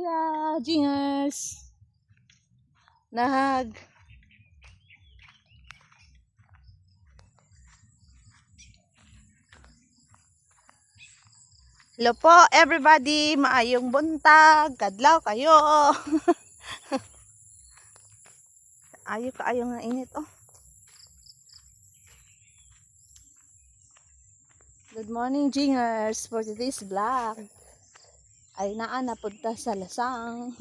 Tara, jingers! Nahag. Hello po everybody, maayong buntag, kadlaw kayo. Ayo nga init oh. Good morning jingers, for today's vlog ay naa na punta sa lasang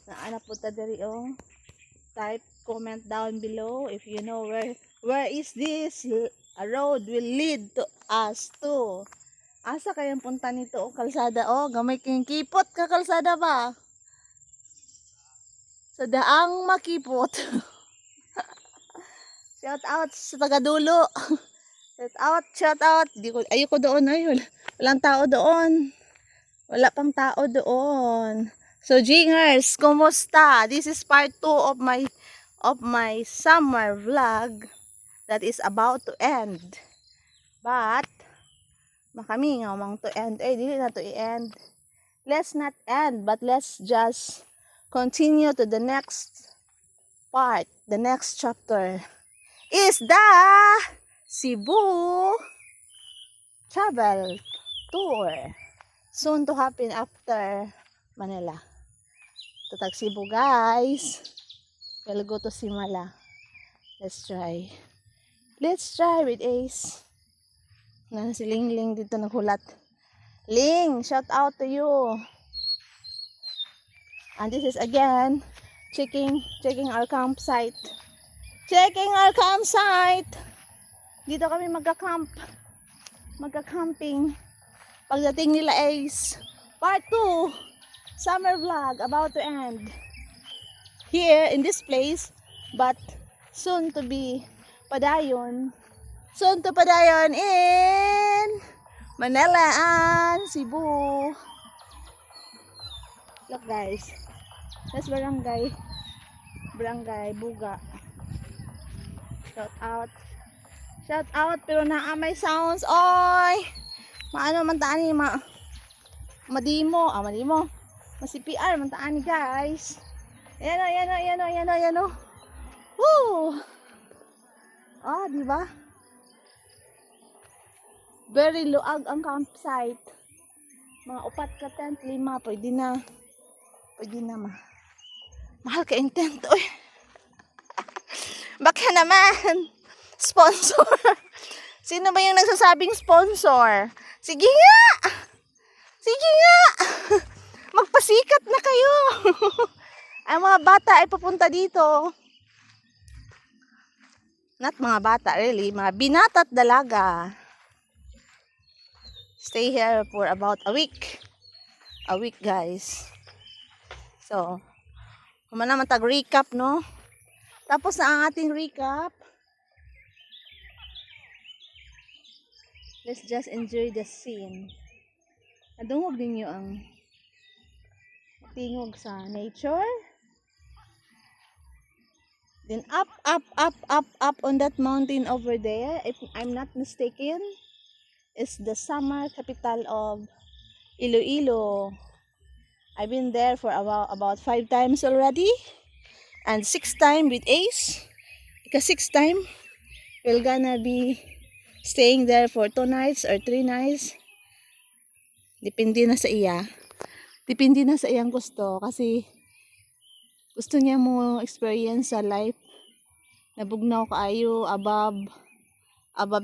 naa na punta diri oh. Type comment down below if you know where is this a road will lead to us to. Asa kayang punta nito o kalsada o? Gamay kayong kipot ka kalsada ba? Sa daang makipot. Shout out sa tagadulo. Shout out. Ayoko doon ay walang tao doon. Wala pang tao doon. So jingers, kumusta? This is part 2 of my summer vlog that is about to end. But makami nga mang to end. Dili na to i-end. Let's not end, but let's just continue to the next part. The next chapter is the Cebu travel tour. Soon to happen after Manila. Tatag Cebu guys. We'll go to Simala. Let's try. Let's try with Ace. Na si Ling dito naghulat. Ling, shout out to you. And this is again checking our campsite. Checking our campsite. Dito kami magka-camping. Pagdating nila Ace, part 2 summer vlog about to end here in this place, but soon to be padayon. Soon to padayon in Manila and Cebu. Look guys, that's barangay Buga. Shout out pero naa may sounds oy. Maano man taani madimo CPR man taani guys. Ayan o. Woo! Ah, di ba? Very luag ang campsite. Mga 4 ka tent, 5, pwede na mahal ka yung tent, oy. Baka naman sponsor. Sino ba yung nagsasabing sponsor? Sige nga. Magpasikat na kayo. Ang mga bata ay papunta dito. Not mga bata really, mga binata't dalaga. Stay here for about a week guys. So naman tag-recap no. Tapos na ang ating recap. Let's just enjoy the scene. Nadungog ninyo ang tingog sa nature. Then up on that mountain over there, if I'm not mistaken, is the summer capital of Iloilo. I've been there for about 5 times already, and 6th time with Ace. Because 6th time we're gonna be staying there for 2 nights or 3 nights. Depende na sa iyang gusto, kasi gusto niya mo experience sa life. Nabugnaw kaayo above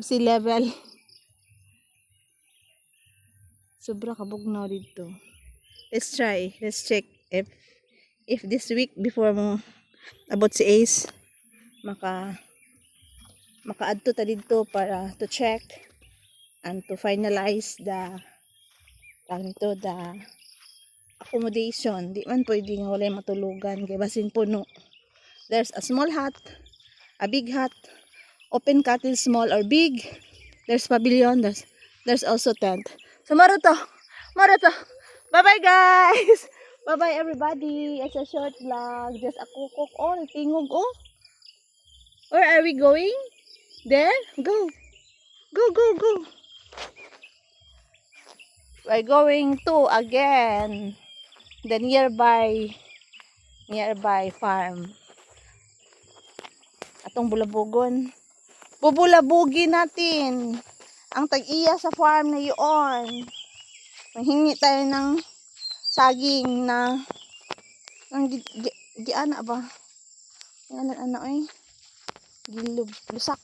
sea level. Sobra kabugnaw dito. Let's check if this week before mo abot si Ace makaadto ta dito para to check and to finalize the accommodation. Di man pwede nga wala matulugan kay basin puno. There's a small hut, a big hut, open cottage, small or big. There's pavilion, there's also tent. So maro to. Bye-bye guys. Bye-bye everybody. It's a short vlog. Just a kukok. Oh, tingog oh. Where are we going? There? Go. We're going to again the nearby farm. Atong bulabugon. Bubulabugin natin ang tag-iya sa farm na yun. Manghingi tayo ng saging na ang giana ba? Ano eh? Lusak.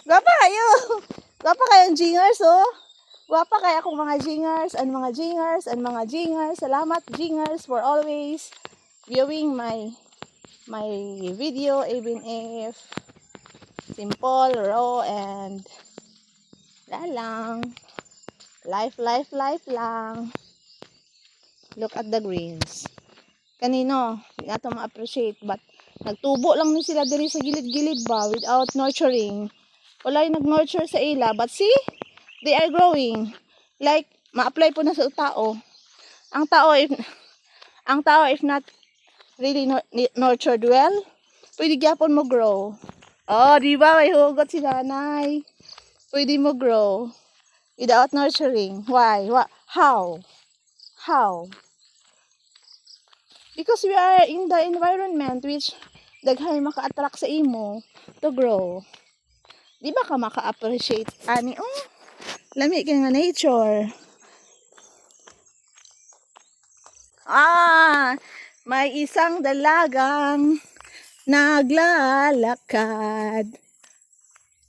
Gwapa kayo. Gwapa kayong jingers, oh. Gwapa kayo akong mga jingers and mga jingers. Salamat jingers for always viewing my video, even if simple, raw, and lang. Life lang. Look at the greens. Kanino, hindi nato ma-appreciate, but nagtubo lang ni sila diri sa gilid-gilid ba without nurturing. Wala yung nag-nurture sa ila, but see, they are growing. Like, ma-apply po na sa tao. Ang tao if not really nurtured well, pwede gyapon mo grow. Oh, di ba may hugot si nanay? Pwede mo grow without nurturing. Why? How? Because we are in the environment which daghay maka-attract sa imo to grow. Di ba ka maka-appreciate ani? Oh, lami ka nga nature. May isang dalagang naglalakad.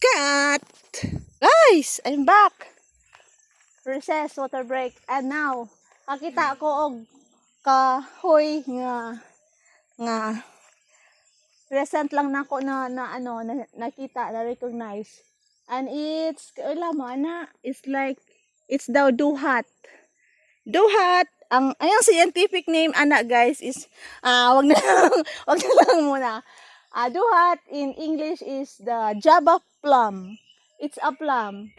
Cat! Guys, I'm back. Recess, water break. And now, nakita ko og kahoy nga recent lang nako na nakita, na recognize. And it's, wala mo, it's like, it's daw duhat. Ang scientific name guys is wag na lang muna. Duhat in English is the Java plum. It's a plum.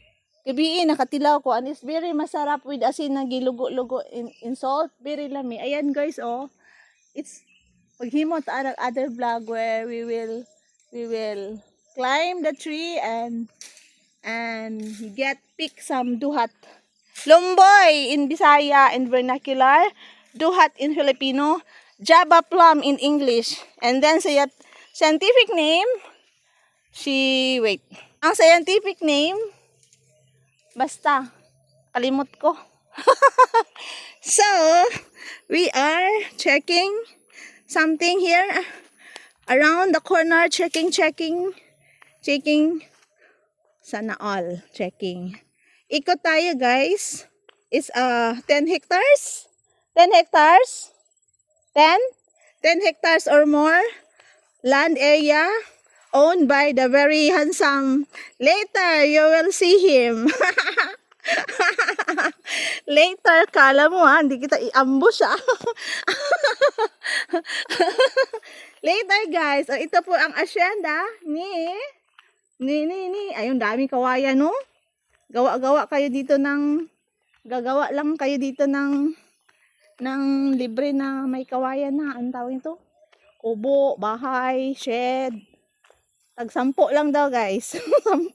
Gabi nakatilaw ko and it's very masarap with asin na gilugo-lugo in salt. Very lami. Ayan guys, oh. It's paghimot ang other vlog where we will climb the tree and pick some duhat. Lumboy in Bisaya and vernacular, duhat in Filipino, Java plum in English. And then sa scientific name, ang scientific name, basta, kalimot ko. So, we are checking something here around the corner, checking. Sana all, checking. Ikot tayo guys. It's 10 hectares. 10 hectares. 10 hectares or more land area owned by the very handsome. Later, you will see him. Later, kala mo hindi kita i-ambush Later guys, ito po ang asyenda ni ayun, daming kawayan, no? Gagawa lang kayo dito ng libre na may kawayan na. Anong tawag ito? Kubo, bahay, shed. Tag-10 lang daw guys. 10.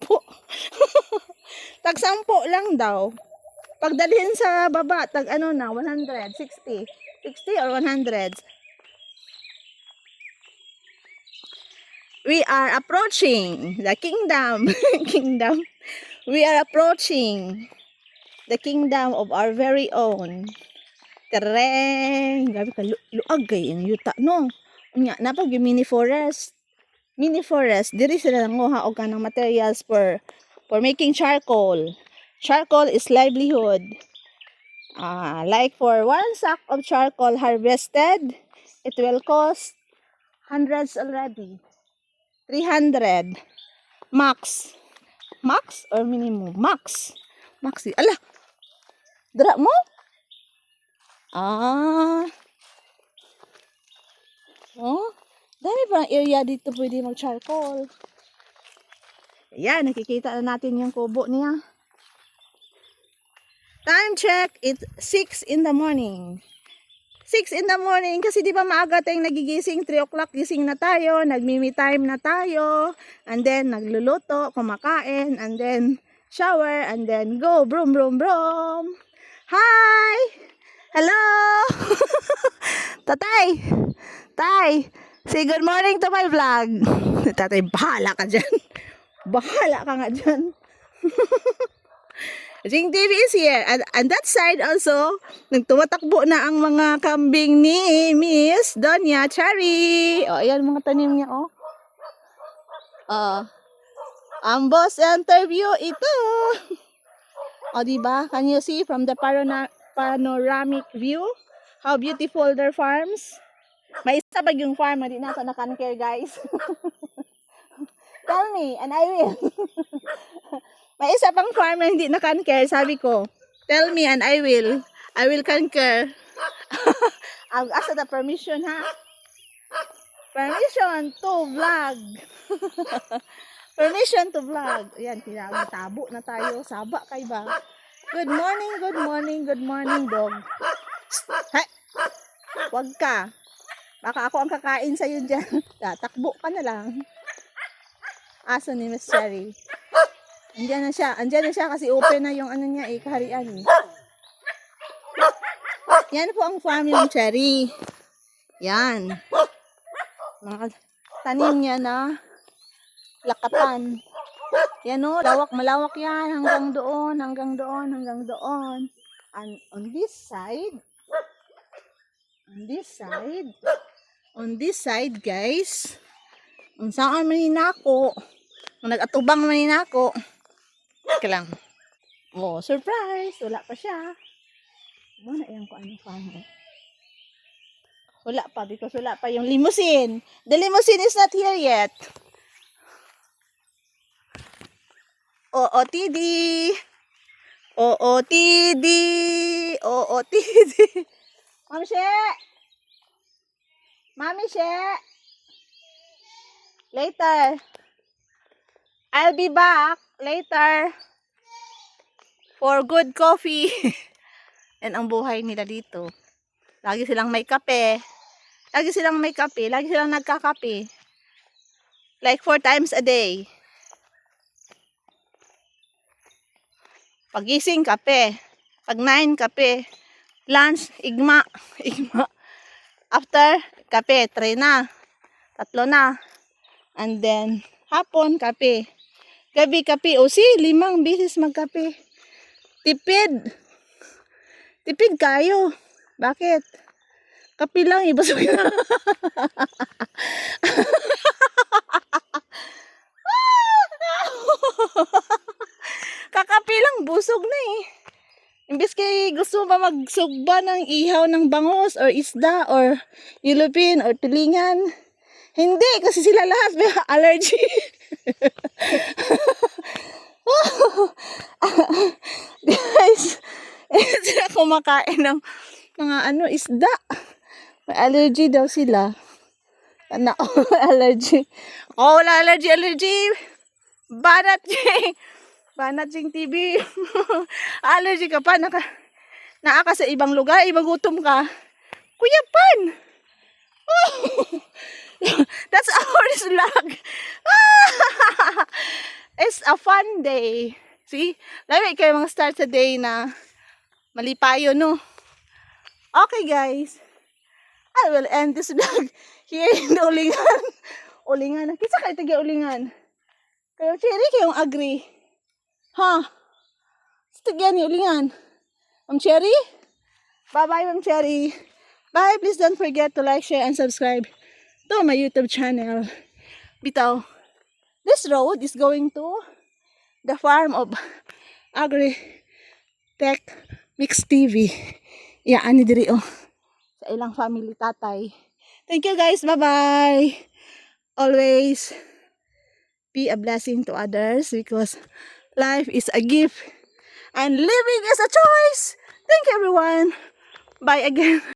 Tag-10 lang daw. Pagdalhin sa baba, 100, 60 or 100. We are approaching the kingdom. We are approaching the kingdom of our very own. Tereng, gabi ka luag kay ang yuta no. Unya napag mini forest. Diri sila nanguha og kanang materials for making charcoal. Charcoal is livelihood. Like for 1 sack of charcoal harvested, it will cost hundreds already. 300 max or minimum? Max. Ala. Dara mo? Oh, dami pa area dito pwede mag-charcoal. Ayan, nakikita na natin yung kubo niya. Time check, it's 6 in the morning. 6 in the morning kasi di ba maaga tayong nagigising, 3 o'clock gising na tayo, nagmimi time na tayo, and then nagluluto, kumakain, and then shower, and then go. Broom, broom, broom. Hi! Hello! Tatay! Tay! Say good morning to my vlog. Tatay, bahala ka dyan. Bahala ka nga dyan. Jing TV is here. And that side also, nagtumatakbo na ang mga kambing ni Miss Donya Cherry. O, ayan mga tanim niya, o. Ang boss interview ito. O, diba? Can you see from the panoramic view how beautiful their farms? May isa pa yung farm, hindi na ito na-care, guys. Tell me, and I will. May isa pang farm na hindi na-care, sabi ko. Tell me, and I will. I will conquer. I'll ask the permission, ha? Permission to vlog. Permission to vlog. Ayan, tabo na tayo. Saba kay ba? Good morning, good morning, good morning, dog. Hey! Wag ka. Baka ako ang kakain sa'yo dyan. Takbo ka na lang. Aso ni Miss Cherry. Andiyan na siya kasi open na yung ano niya kaharian. Yan po ang farm yung Cherry. Yan. Mga tanim niya na lakatan. Yan o, malawak yan. Hanggang doon, hanggang doon, hanggang doon. And on this side, guys, kung saan maninako, kung nag-atubang maninako, ka lang. Oh, surprise! Wala pa siya. Muna yan ko ano farm. Wala pa because wala pa yung limousine. The limousine is not here yet. OOTD. OOTD. OOTD. Mami She. Mami She. Later. I'll be back later for good coffee. And ang buhay nila dito. Lagi silang may kape. Lagi silang nagkakape. Like 4 times a day. Pagising, kape. Pag 9, kape. Lunch, igma. After, kape. 3 na. 3 na. And then, hapon, kape. Gabi, kape. O 5 beses magkape. Tipid. Tipid kayo. Bakit? Kape lang, ibusog na. Kakape lang, busog na eh. Imbes kay gusto mo ba magsugba ng ihaw ng bangos or isda or yulupin or tulingan. Hindi, kasi sila lahat may allergy. Guys, sila kumakain ng mga isda. May allergy daw sila. Allergy. Oh, wala allergy. Banat Jing TV. Allergy ka pa. Naa ka sa ibang lugar, ibang gutom ka. Kuya Pan! That's our vlog. It's a fun day. See? Lagi kayo mga start sa day na malipayo, no? Okay, guys. I will end this vlog here in the Ulingan. Ulingan. Kisa kayo taga Ulingan. Kayo, Cherry, kayong agree. Ha? Tagyan ni Ulingan. Ma'am Cherry? Bye-bye, Ma'am Cherry. Bye. Please don't forget to like, share, and subscribe to my YouTube channel. Bitaw. This road is going to the farm of Agri-Tech Mix TV. Iyaan ni diri sa ilang family tatay. Thank you guys. Bye-bye. Always be a blessing to others because life is a gift and living is a choice. Thank you everyone. Bye again.